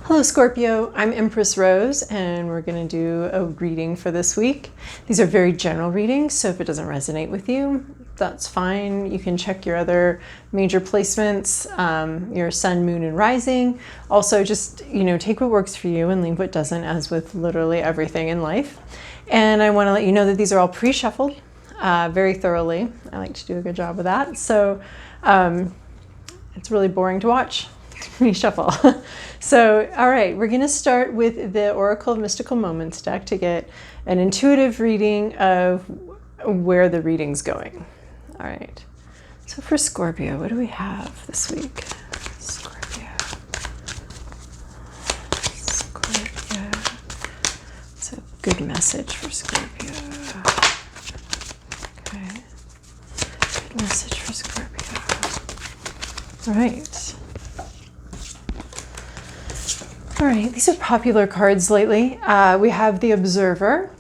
Hello Scorpio, I'm Empress Rose and we're going to do a reading for this week. These are very general readings, so if it doesn't resonate with you, that's fine. You can check your other major placements, your sun, moon, and rising. Also just, take what works for you and leave what doesn't, as with literally everything in life. And I want to let you know that these are all pre-shuffled very thoroughly. I like to do a good job of that. So it's really boring to watch. Reshuffle. So, all right, we're going to start with the Oracle of Mystical Moments deck to get an intuitive reading of where the reading's going. All right. So for Scorpio, what do we have this week? Scorpio. It's a good message for Scorpio. Okay. Good message for Scorpio. All right. All right, these are popular cards lately. We have the Observer.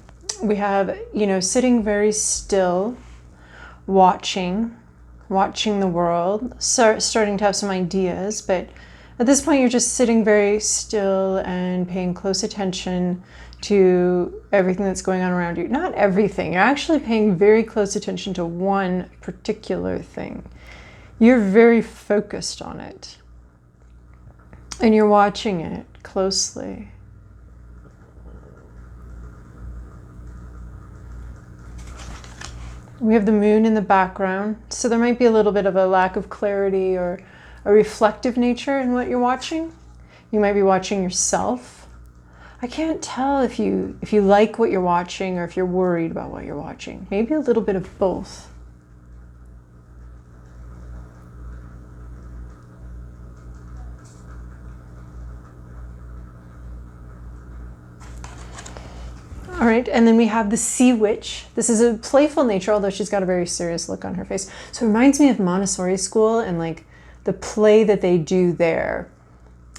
We have, sitting very still, watching the world, starting to have some ideas. But at this point, you're just sitting very still and paying close attention to everything that's going on around you. Not everything. You're actually paying very close attention to one particular thing. You're very focused on it. And you're watching it closely. We have the moon in the background, so there might be a little bit of a lack of clarity or a reflective nature in what you're watching. You might be watching yourself. I can't tell if you like what you're watching or if you're worried about what you're watching. Maybe a little bit of both. All right, and then we have the Sea Witch. This is a playful nature, although she's got a very serious look on her face. So it reminds me of Montessori school and like the play that they do there,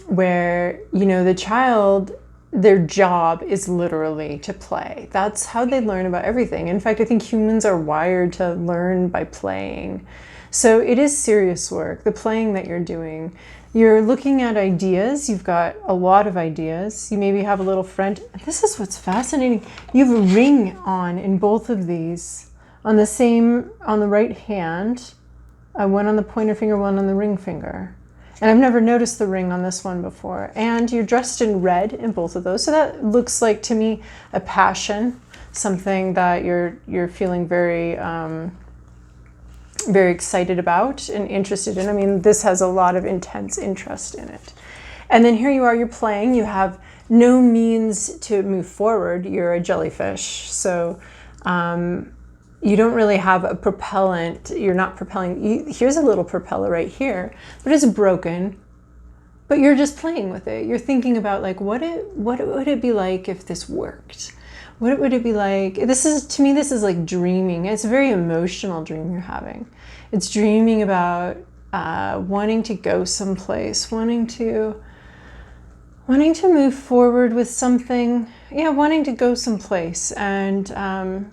where, the child, their job is literally to play. That's how they learn about everything. In fact, I think humans are wired to learn by playing. So it is serious work, the playing that you're doing. You're looking at ideas. You've got a lot of ideas. You maybe have a little friend. This is what's fascinating. You have a ring on in both of these. On the right hand, one on the pointer finger, one on the ring finger. And I've never noticed the ring on this one before. And you're dressed in red in both of those. So that looks like, to me, a passion, something that you're feeling very excited about and interested in. I mean, this has a lot of intense interest in it. And then here you are, you're playing. You have no means to move forward. You're a jellyfish. So you don't really have a propellant. You're not propelling. Here's a little propeller right here, but it's broken. But you're just playing with it. You're thinking about, like, what would it be like if this worked? What would it be like? To me, this is like dreaming. It's a very emotional dream you're having. It's dreaming about wanting to go someplace, wanting to move forward with something. Yeah, wanting to go someplace. And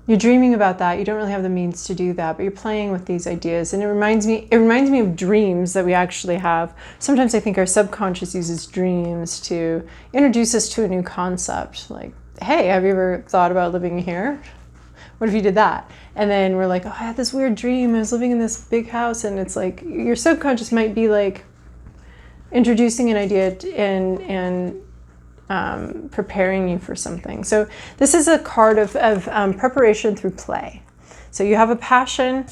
you're dreaming about that. You don't really have the means to do that, but you're playing with these ideas. And it reminds me of dreams that we actually have. Sometimes I think our subconscious uses dreams to introduce us to a new concept. Like, hey, have you ever thought about living here? What if you did that? And then we're like, oh, I had this weird dream. I was living in this big house. And it's like, your subconscious might be like introducing an idea and preparing you for something. So this is a card of preparation through play. So you have a passion.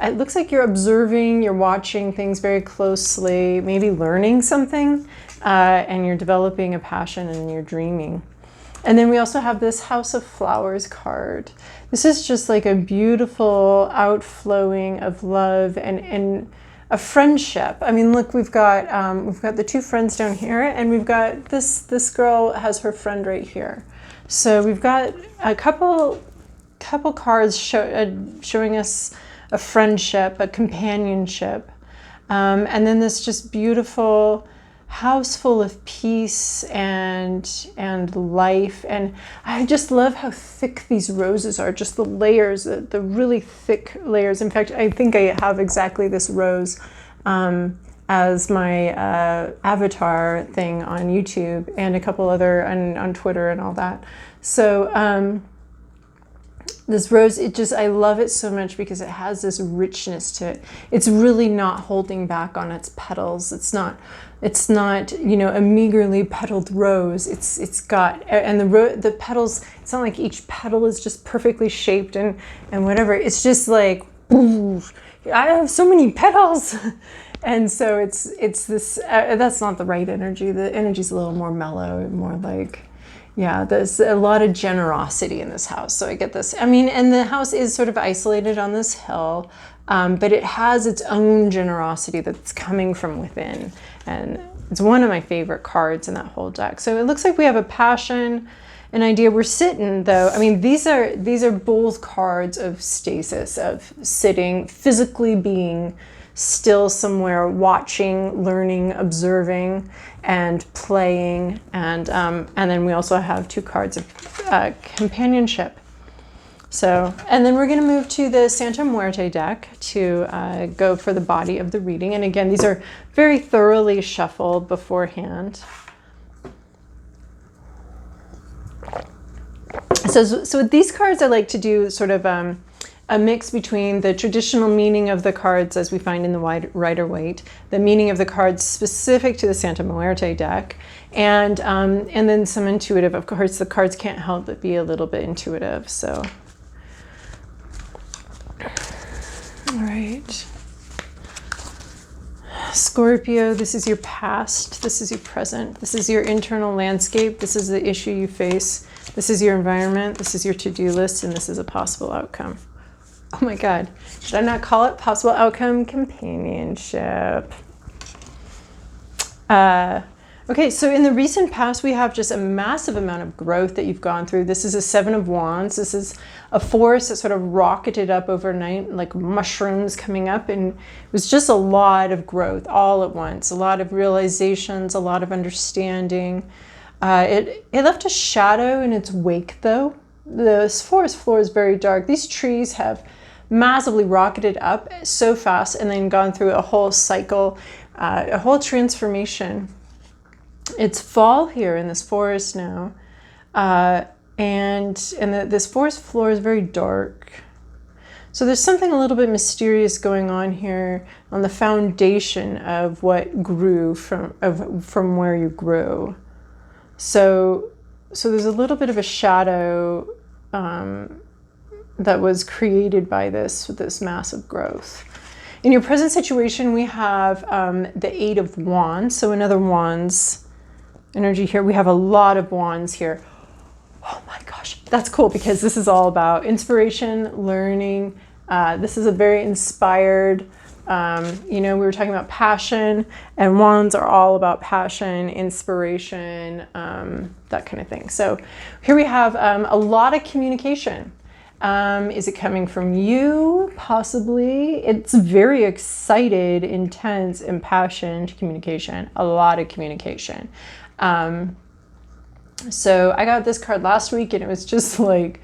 It looks like you're observing, you're watching things very closely, maybe learning something, and you're developing a passion and you're dreaming. And then we also have this House of Flowers card. This is just like a beautiful outflowing of love and a friendship. I mean, look, we've got the two friends down here, and we've got this girl has her friend right here. So we've got a couple cards showing us a friendship, a companionship, and then this just beautiful house full of peace and life. And I just love how thick these roses are, just the layers, the really thick layers. In fact, I think I have exactly this rose as my avatar thing on YouTube, and a couple other on Twitter and all that. So this rose, I love it so much because it has this richness to it. It's really not holding back on its petals. It's not, you know, a meagerly petaled rose. It's got, and the petals, it's not like each petal is just perfectly shaped and whatever. It's just like, ooh, I have so many petals. And so it's this, that's not the right energy. The energy's a little more mellow, more like, yeah, there's a lot of generosity in this house. So I get this. I mean, and the house is sort of isolated on this hill, but it has its own generosity that's coming from within. And it's one of my favorite cards in that whole deck. So it looks like we have a passion, an idea. We're sitting, though. I mean, these are both cards of stasis, of sitting, physically being still somewhere, watching, learning, observing, and playing. And then we also have 2 cards of companionship. So, and then we're going to move to the Santa Muerte deck to go for the body of the reading. And again, these are very thoroughly shuffled beforehand. So with these cards, I like to do sort of a mix between the traditional meaning of the cards as we find in the Rider-Waite, the meaning of the cards specific to the Santa Muerte deck, and then some intuitive. Of course, the cards can't help but be a little bit intuitive. So, all right. Scorpio, this is your past, this is your present, this is your internal landscape, this is the issue you face, this is your environment, this is your to-do list, and this is a possible outcome. Oh my God, should I not call it possible outcome? Companionship. Okay, so in the recent past, we have just a massive amount of growth that you've gone through. This is a 7 of Wands. This is a force that sort of rocketed up overnight, like mushrooms coming up. And it was just a lot of growth all at once, a lot of realizations, a lot of understanding. It left a shadow in its wake, though. The forest floor is very dark. These trees have massively rocketed up so fast and then gone through a whole cycle, a whole transformation. It's fall here in this forest now, this forest floor is very dark. So there's something a little bit mysterious going on here on the foundation of what grew from where you grew. So there's a little bit of a shadow that was created by this massive growth. In your present situation, we have the 8 of Wands, so another Wands energy here. We have a lot of Wands here. Oh my gosh, that's cool because this is all about inspiration, learning. This is a very inspired, you know, we were talking about passion, and Wands are all about passion, inspiration, that kind of thing. So here we have a lot of communication. Is it coming from you? Possibly. It's very excited, intense, impassioned communication. A lot of communication. So I got this card last week and it was just like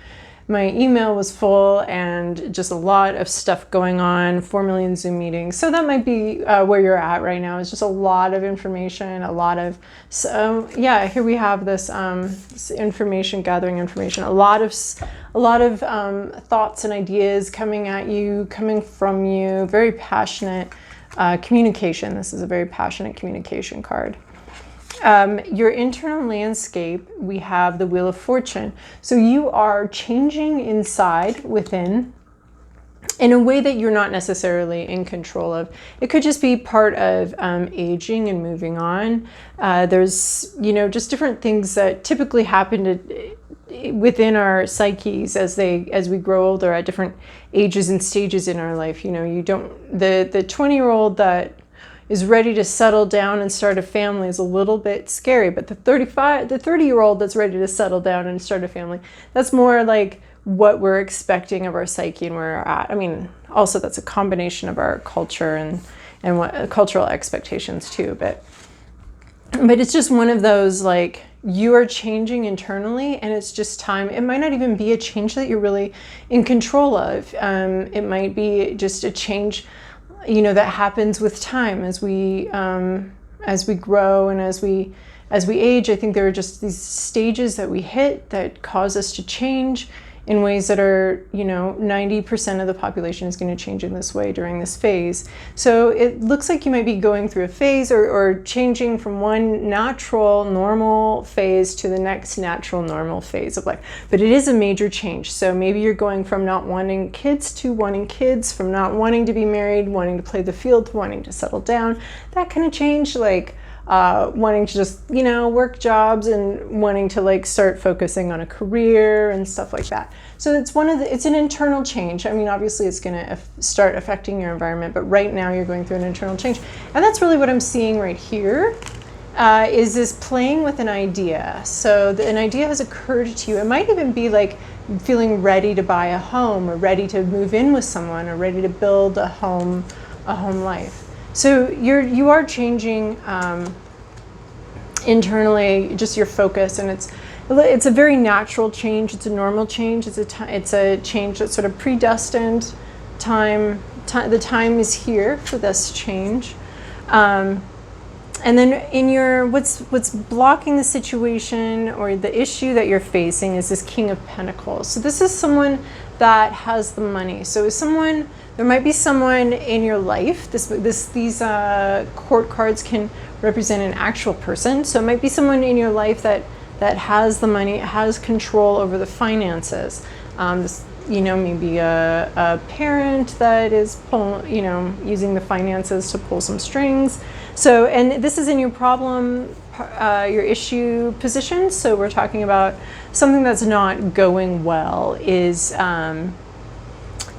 my email was full and just a lot of stuff going on, 4 million Zoom meetings. So that might be where you're at right now. It's just a lot of information, a lot of, so yeah, here we have this information, gathering information, a lot of thoughts and ideas coming at you, coming from you, very passionate communication. This is a very passionate communication card. Your internal landscape, we have the Wheel of Fortune. So you are changing inside, within, in a way that you're not necessarily in control of. It could just be part of aging and moving on. There's, you know, just different things that typically happen within our psyches as we grow older at different ages and stages in our life. You know, you don't, the 20-year-old that is ready to settle down and start a family is a little bit scary, but the 30-year-old that's ready to settle down and start a family, that's more like what we're expecting of our psyche and where we're at. I mean, also that's a combination of our culture and what cultural expectations too, but it's just one of those, like, you are changing internally and it's just time. It might not even be a change that you're really in control of. It might be just a change. that happens with time as we grow and as we age. I think there are just these stages that we hit that cause us to change in ways that are, 90% of the population is going to change in this way during this phase. So it looks like you might be going through a phase or changing from one natural normal phase to the next natural normal phase of life. But it is a major change. So maybe you're going from not wanting kids to wanting kids, from not wanting to be married, wanting to play the field, to wanting to settle down. That kind of change, like wanting to just, work jobs and wanting to like start focusing on a career and stuff like that. So it's an internal change. I mean, obviously it's going to start affecting your environment, but right now you're going through an internal change. And that's really what I'm seeing right here, is this playing with an idea. So an idea has occurred to you. It might even be like feeling ready to buy a home, or ready to move in with someone, or ready to build a home life. So you are changing internally, just your focus, and it's a very natural change. It's a normal change. It's a change that's sort of predestined. The time is here for this change. And then in your what's blocking the situation or the issue that you're facing is this King of Pentacles. So this is someone that has the money. So there might be someone in your life. These court cards can represent an actual person. So it might be someone in your life that has the money, has control over the finances. Maybe a parent that is using the finances to pull some strings. So, and this is in your problem, your issue position. So we're talking about something that's not going well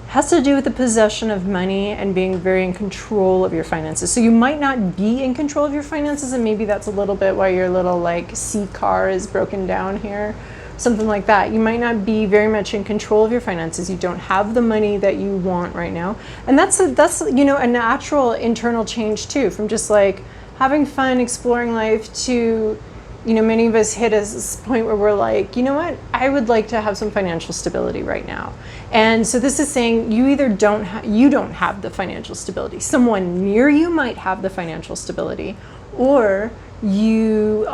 has to do with the possession of money and being very in control of your finances. So you might not be in control of your finances, and maybe that's a little bit why your little like C car is broken down here, something like that. You might not be very much in control of your finances. You don't have the money that you want right now. And that's a natural internal change too, from just like having fun, exploring life, to many of us hit a point where we're like, what? I would like to have some financial stability right now. And so this is saying you either don't have the financial stability. Someone near you might have the financial stability, or you're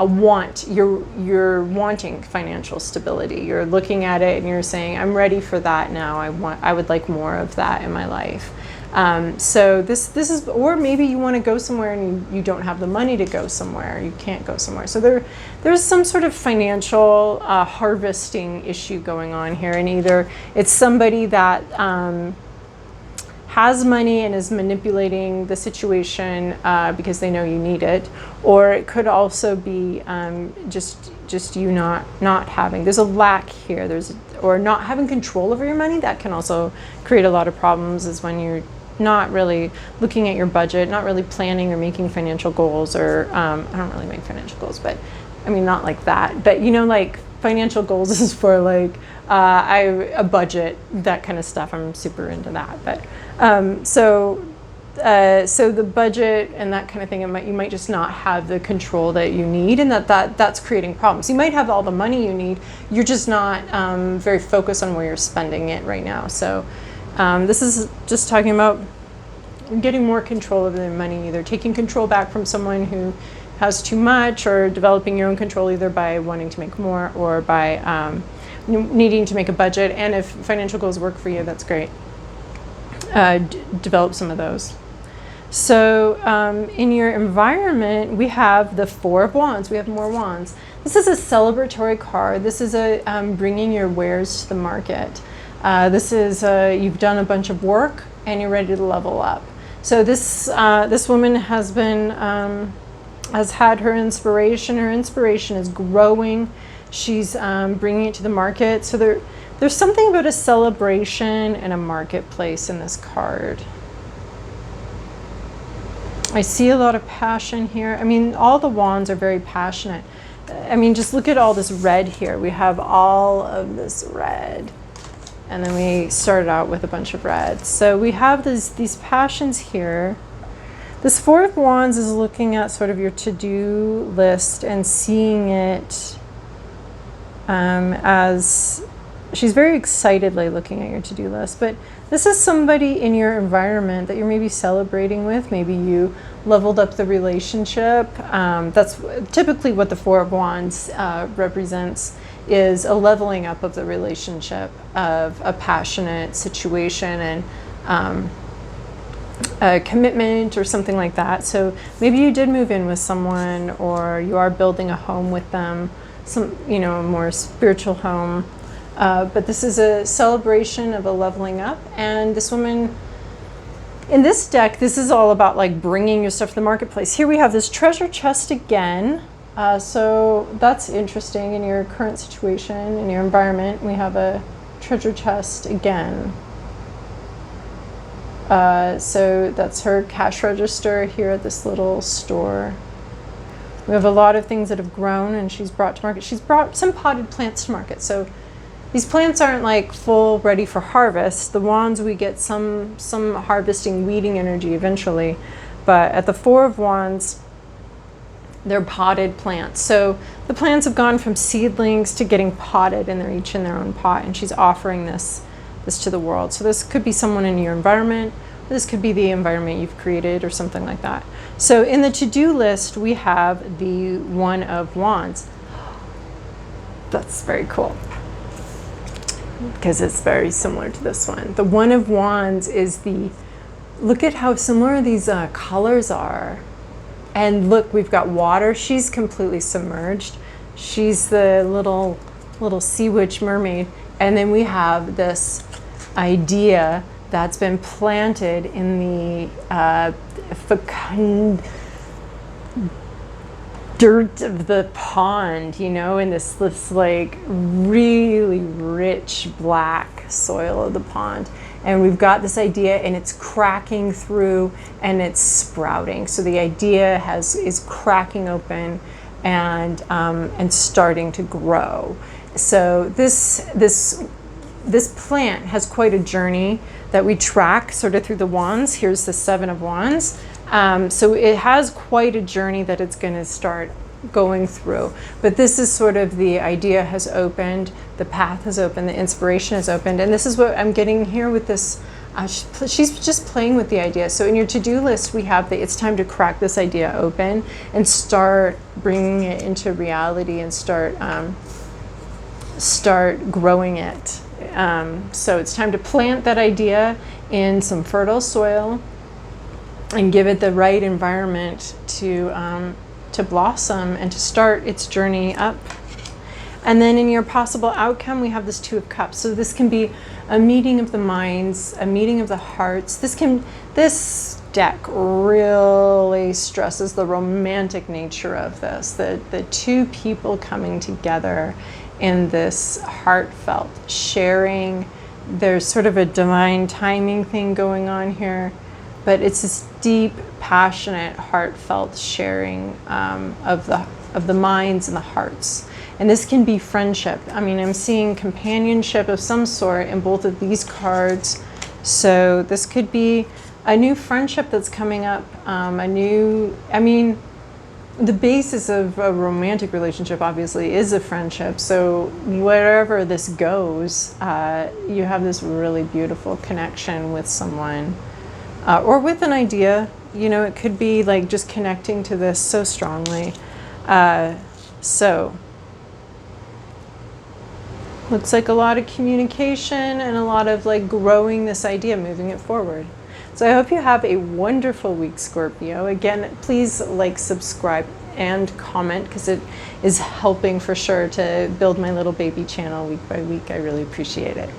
wanting financial stability. You're looking at it and you're saying, I'm ready for that now. I would like more of that in my life. So this is, or maybe you want to go somewhere and you don't have the money to go somewhere. You can't go somewhere. So there's some sort of financial harvesting issue going on here, and either it's somebody that has money and is manipulating the situation because they know you need it, or it could also be just you not having. There's a lack here. Or not having control over your money. That can also create a lot of problems, is when you're not really looking at your budget, not really planning or making financial goals, or I don't really make financial goals, but I mean, not like that, but like financial goals is for like a budget, that kind of stuff. I'm super into that. But so the budget and that kind of thing, you might just not have the control that you need, and that's creating problems. You might have all the money you need, you're just not very focused on where you're spending it right now. So this is just talking about getting more control over their money, either taking control back from someone who has too much, or developing your own control, either by wanting to make more or by needing to make a budget. And if financial goals work for you, that's great. Develop some of those. So in your environment, we have the Four of Wands. We have more wands. This is a celebratory card. This is a bringing your wares to the market. This is you've done a bunch of work and you're ready to level up. So this woman has had her inspiration. Her inspiration is growing. She's bringing it to the market. So there's something about a celebration and a marketplace in this card. I see a lot of passion here. I mean, all the wands are very passionate. I mean, just look at all this red here. We have all of this red. And then we started out with a bunch of red. So we have these passions here. This Four of Wands is looking at sort of your to-do list and seeing it as she's very excitedly looking at your to-do list, but this is somebody in your environment that you're maybe celebrating with. Maybe you leveled up the relationship. That's typically what the Four of Wands represents, is a leveling up of the relationship, of a passionate situation and a commitment or something like that. So maybe you did move in with someone, or you are building a home with them, some, you know, a more spiritual home. But this is a celebration of a leveling up. And this woman, in this deck, this is all about like bringing your stuff to the marketplace. Here we have this treasure chest again. So that's interesting in your current situation, in your environment. We have a treasure chest again. So that's her cash register here at this little store. We have a lot of things that have grown and she's brought to market. She's brought some potted plants to market. So these plants aren't like full ready for harvest. The wands, we get some harvesting, weeding energy eventually. But at the Four of Wands, they're potted plants. So the plants have gone from seedlings to getting potted, and they're each in their own pot, and she's offering this to the world. So this could be someone in your environment. This could be the environment you've created or something like that. So in the to-do list, we have the One of Wands. That's very cool, because it's very similar to this one. The One of Wands is the, look at how similar these colors are. And look, we've got water. She's completely submerged. She's the little sea witch mermaid. And then we have this idea that's been planted in the fecund dirt of the pond, you know, in this like really rich black soil of the pond. And we've got this idea, and it's cracking through and it's sprouting. So the idea is cracking open and starting to grow. So this plant has quite a journey that we track sort of through the wands. Here's the Seven of Wands. So it has quite a journey that it's going to start going through. But this is sort of the idea has opened, the path has opened, the inspiration has opened. And this is what I'm getting here with this. She's just playing with the idea. So in your to-do list, we have it's time to crack this idea open and start bringing it into reality and start growing it. So it's time to plant that idea in some fertile soil and give it the right environment to blossom and to start its journey up. And then in your possible outcome, we have this Two of Cups. So this can be a meeting of the minds, a meeting of the hearts. This deck really stresses the romantic nature of this, the two people coming together in this heartfelt sharing. There's sort of a divine timing thing going on here, but it's this deep, passionate, heartfelt sharing of the minds and the hearts. And this can be friendship. I mean, I'm seeing companionship of some sort in both of these cards. So this could be a new friendship that's coming up, the basis of a romantic relationship obviously is a friendship. So wherever this goes, you have this really beautiful connection with someone or with an idea. You know, it could be like just connecting to this so strongly. So looks like a lot of communication and a lot of like growing this idea, moving it forward. So I hope you have a wonderful week, Scorpio. Again, please like, subscribe, and comment, because it is helping for sure to build my little baby channel week by week. I really appreciate it.